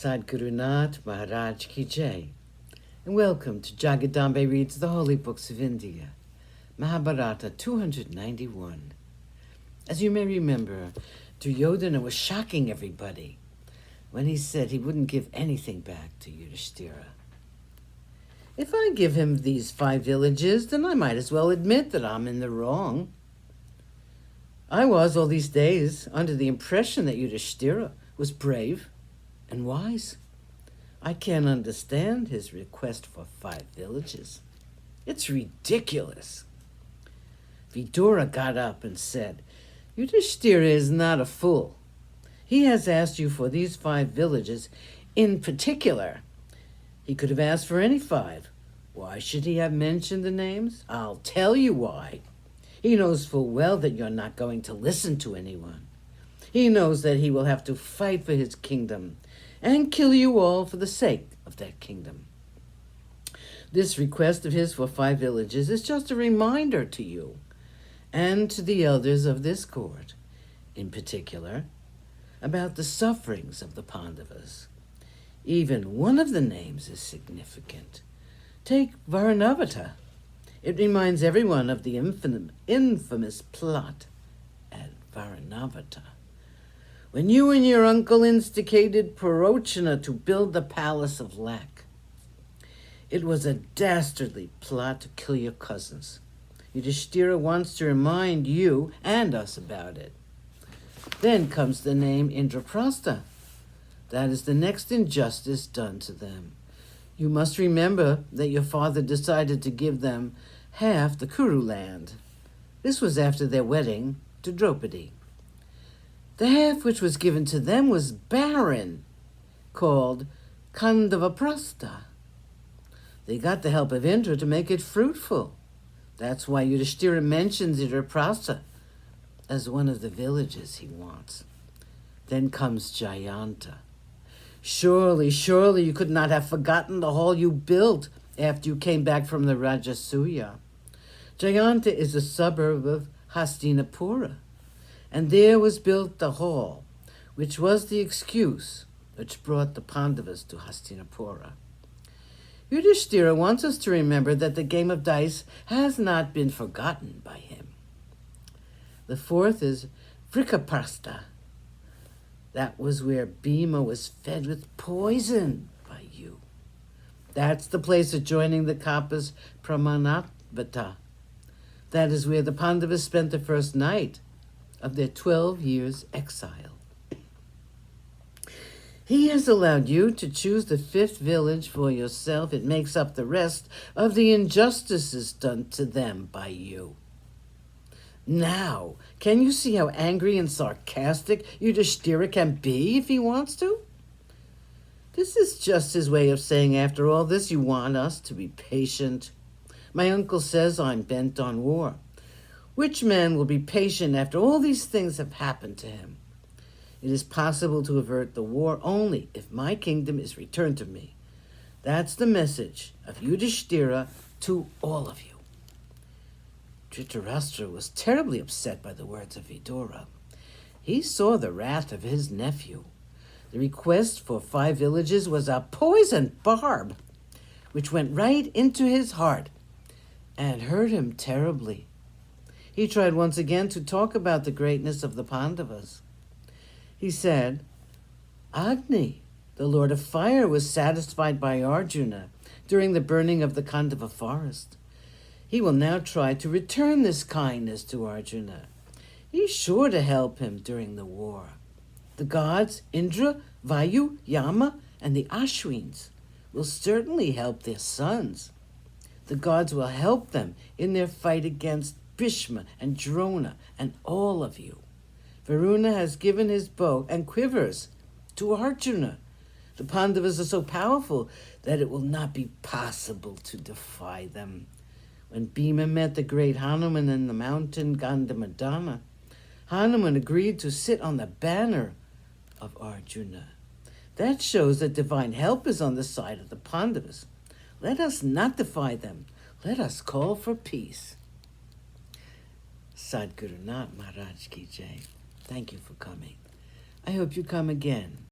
Sadhguru Nath Maharaj Ki Jai, and welcome to Jagadambe Reads the Holy Books of India, Mahabharata291. As you may remember, Duryodhana was shocking everybody when he said he wouldn't give anything back to Yudhishthira. If I give him these 5 villages, then I might as well admit that I'm in the wrong. I was all these days under the impression that Yudhishthira was brave and wise. I can't understand his request for 5 villages. It's ridiculous. Vidura got up and said, Yudhishthira is not a fool. He has asked you for these 5 villages in particular. He could have asked for any 5. Why should he have mentioned the names? I'll tell you why. He knows full well that you're not going to listen to anyone. He knows that he will have to fight for his kingdom and kill you all for the sake of that kingdom. This request of his for 5 villages is just a reminder to you and to the elders of this court, in particular, about the sufferings of the Pandavas. Even one of the names is significant. Take Varanavata. It reminds everyone of the infamous plot at Varanavata, when you and your uncle instigated Purochana to build the palace of lack. It was a dastardly plot to kill your cousins. Yudhishthira wants to remind you and us about it. Then comes the name Indraprastha. That is the next injustice done to them. You must remember that your father decided to give them half the Kuru land. This was after their wedding to Draupadi. The half which was given to them was barren, called Kandavaprastha. They got the help of Indra to make it fruitful. That's why Yudhishthira mentions Indraprastha as one of the villages he wants. Then comes Jayanta. Surely you could not have forgotten the hall you built after you came back from the Rajasuya. Jayanta is a suburb of Hastinapura, and there was built the hall, which was the excuse which brought the Pandavas to Hastinapura. Yudhishthira wants us to remember that the game of dice has not been forgotten by him. The 4th is Vrikaprastha. That was where Bhima was fed with poison by you. That's the place adjoining the Kappa's Pramanatbata. That is where the Pandavas spent the first night of their 12 years' exile. He has allowed you to choose the 5th village for yourself. It makes up the rest of the injustices done to them by you. Now, can you see how angry and sarcastic Yudhishthira can be if he wants to? This is just his way of saying, after all this, you want us to be patient. My uncle says I'm bent on war. Which man will be patient after all these things have happened to him? It is possible to avert the war only if my kingdom is returned to me. That's the message of Yudhishthira to all of you. Dhritarashtra was terribly upset by the words of Vidura. He saw the wrath of his nephew. The request for 5 villages was a poison barb, which went right into his heart and hurt him terribly. He tried once again to talk about the greatness of the Pandavas. He said, Agni, the Lord of Fire, was satisfied by Arjuna during the burning of the Kandava forest. He will now try to return this kindness to Arjuna. He's sure to help him during the war. The gods, Indra, Vayu, Yama, and the Ashwins will certainly help their sons. The gods will help them in their fight against Bhishma and Drona and all of you. Varuna has given his bow and quivers to Arjuna. The Pandavas are so powerful that it will not be possible to defy them. When Bhima met the great Hanuman in the mountain Gandhamadana, Hanuman agreed to sit on the banner of Arjuna. That shows that divine help is on the side of the Pandavas. Let us not defy them. Let us call for peace. Sadhguru Nath Maharaj Ki Jai. Thank you for coming. I hope you come again.